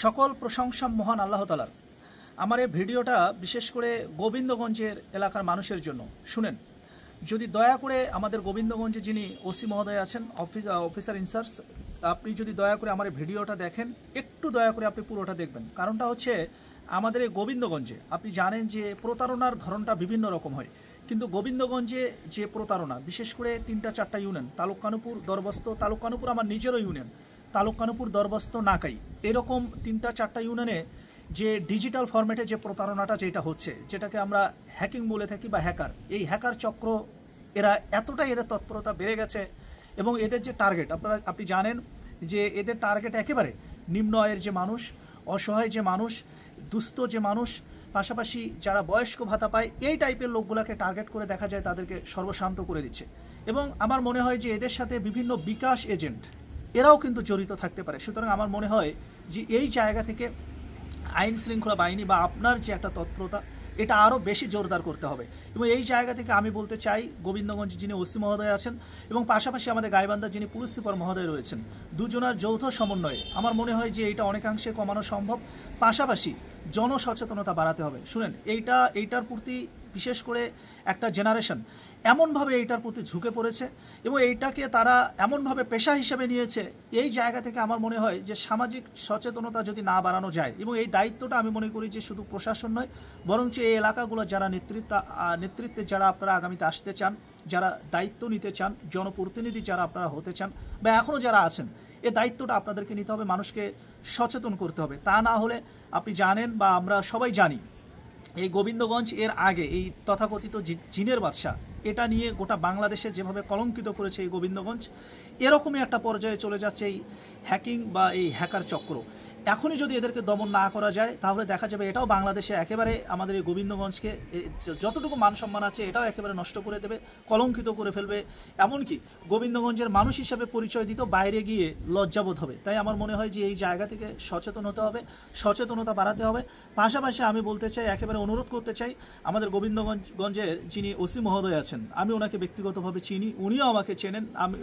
সকল প্রশংসা মহান আল্লাহ তাআলার। আমার এই ভিডিওটা বিশেষ করে গোবিন্দগঞ্জের এলাকার মানুষের জন্য। শুনেন, যদি দয়া করে আমাদের গোবিন্দগঞ্জে যিনি ওসি মহোদয় আছেন, অফিসার ইনচার্জ, আপনি যদি দয়া করে আমার এই ভিডিওটা দেখেন, একটু দয়া করে আপনি পুরোটা দেখবেন। কারণটা হচ্ছে, আমাদের এই গোবিন্দগঞ্জে আপনি জানেন যে প্রতারণার ধরনটা বিভিন্ন রকম হয়, কিন্তু গোবিন্দগঞ্জে যে প্রতারণা, বিশেষ করে 3-4টা ইউনিয়ন, তালুককানুপুর, দরবস্ত, তালুককানুপুর আমার নিজেরও ইউনিয়ন, তালুককানুপুর, দরবস্ত, নাকাই, এরকম 3-4টা ইউনিয়নে যে ডিজিটাল ফরম্যাটে যে প্রতারণাটা যেটা হচ্ছে, যেটাকে আমরা হ্যাকিং বলে থাকি বা হ্যাকার, এই হ্যাকার চক্র এরা এতটাই এদের তৎপরতা বেড়ে গেছে এবং এদের যে টার্গেট আপনি জানেন যে এদের টার্গেট একেবারে নিম্ন আয়ের যে মানুষ, অসহায় যে মানুষ, দুস্থ যে মানুষ, পাশাপাশি যারা বয়স্ক ভাতা পায়, এই টাইপের লোকগুলোকে টার্গেট করে দেখা যায় তাদেরকে সর্বশান্ত করে দিচ্ছে। এবং আমার মনে হয় যে এদের সাথে বিভিন্ন বিকাশ এজেন্ট এরাও কিন্তু জড়িত থাকতে পারে। সুতরাং আমার মনে হয় যে এই জায়গা থেকে আইন শৃঙ্খলা বাহিনী বা আপনার যে একটা তৎপরতা, এটা আরও বেশি জোরদার করতে হবে। এবং এই জায়গা থেকে আমি বলতে চাই, গোবিন্দগঞ্জ যিনি ওসি মহোদয় আছেন এবং পাশাপাশি আমাদের গাইবান্ধা যিনি পুলিশ সুপার মহোদয় রয়েছেন, দুজনের যৌথ সমন্বয়ে আমার মনে হয় যে এটা অনেকাংশে কমানো সম্ভব। পাশাপাশি জনসচেতনতা বাড়াতে হবে। শুনেন, এইটার প্রতি বিশেষ করে একটা জেনারেশন এমনভাবে এইটার প্রতি ঝুঁকে পড়েছে এবং এইটাকে তারা এমনভাবে পেশা হিসেবে নিয়েছে, এই জায়গা থেকে আমার মনে হয় যে সামাজিক সচেতনতা যদি না বাড়ানো যায়, এবং এই দায়িত্বটা আমি মনে করি যে শুধু প্রশাসন নয়, বরঞ্চ এই এলাকাগুলো যারা নেতৃত্বে যারা আপনারা আগামীতে আসতে চান, যারা দায়িত্ব নিতে চান, জনপ্রতিনিধি যারা আপনারা হতে চান বা এখনও যারা আছেন, এই দায়িত্বটা আপনাদেরকে নিতে হবে, মানুষকে সচেতন করতে হবে। তা না হলে আপনি জানেন বা আমরা সবাই জানি, এই গোবিন্দগঞ্জ এর আগে এই তথাকথিত জিনের বাদশা, এটা নিয়ে গোটা বাংলাদেশে যেভাবে কলঙ্কিত করেছে এই গোবিন্দগঞ্জ, এরকমই একটা পর্যায়ে চলে যাচ্ছে এই হ্যাকিং বা এই হ্যাকার চক্র। এখনই যদি এদেরকে দমন না করা যায়, তাহলে দেখা যাবে এটাও বাংলাদেশে একেবারে আমাদের এই গোবিন্দগঞ্জকে যতটুকু মান সম্মান আছে এটাও একেবারে নষ্ট করে দেবে, কলঙ্কিত করে ফেলবে। এমনকি গোবিন্দগঞ্জের মানুষ হিসাবে পরিচয় দিতেও বাইরে গিয়ে লজ্জাবোধ হবে। তাই আমার মনে হয় যে এই জায়গা থেকে সচেতন হতে হবে, সচেতনতা বাড়াতে হবে। পাশাপাশি আমি বলতে চাই, একেবারে অনুরোধ করতে চাই, আমাদের গোবিন্দগঞ্জের যিনি ওসি মহোদয় আছেন, আমি ওনাকে ব্যক্তিগতভাবে চিনি, উনিও আমাকে চেনেন, আমি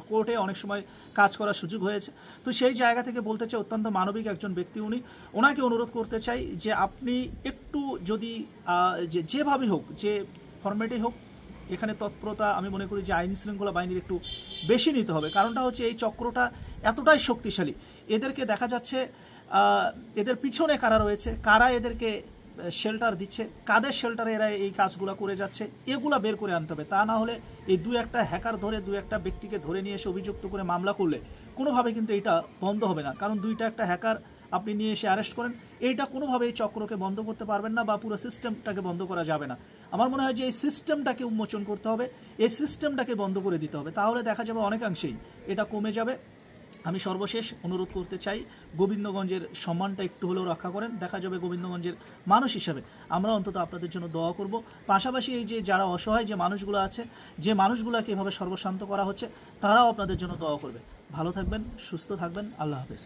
কোর্টে অনেক সময় কাজ করার সুযোগ হয়েছে। তো সেই জায়গা থেকে বলতে চাই, অত্যন্ত মানবিক একজন ব্যক্তি উনি, ওনাকে অনুরোধ করতে চাই যে আপনি একটু যদি যেভাবে হোক, যে ফরম্যাটে হোক, এখানে তৎপরতা আমি মনে করি যে আইন শৃঙ্খলা বাহিনীর একটু বেশি নিতে হবে। কারণটা হচ্ছে এই চক্রটা এতটাই শক্তিশালী, এদেরকে দেখা যাচ্ছে এদের পিছনে কারা রয়েছে, কারা এদেরকে শেল্টার দিচ্ছে, কাদের শেল্টারে এরা এই কাজগুলো করে যাচ্ছে, এগুলা বের করে আনতে হবে। তা না হলে এই একটা হ্যাকার ধরে, একটা ব্যক্তিকে ধরে নিয়ে এসে অভিযুক্ত করে মামলা করলে কোনোভাবে কিন্তু এটা বন্ধ হবে না। কারণ একটা হ্যাকার আপনি নিয়ে এসে অ্যারেস্ট করেন, এইটা কোনোভাবে এই চক্রকে বন্ধ করতে পারবেন না বা পুরো সিস্টেমটাকে বন্ধ করা যাবে না। আমার মনে হয় যে এই সিস্টেমটাকে উন্মোচন করতে হবে, এই সিস্টেমটাকে বন্ধ করে দিতে হবে, তাহলে দেখা যাবে অনেকাংশেই এটা কমে যাবে। আমি সর্বশেষ অনুরোধ করতে চাই, গোবিন্দগঞ্জের সম্মানটা একটু হলেও রক্ষা করেন। দেখা যাবে গোবিন্দগঞ্জের মানুষ হিসাবে আমরা অন্তত আপনাদের জন্য দোয়া করব। পাশাপাশি এই যে যারা অসহায় যে মানুষগুলো আছে, যে মানুষগুলোকে এভাবে সর্বশান্ত করা হচ্ছে, তারাও আপনাদের জন্য দোয়া করবে। ভালো থাকবেন, সুস্থ থাকবেন, আল্লাহ হাফেজ।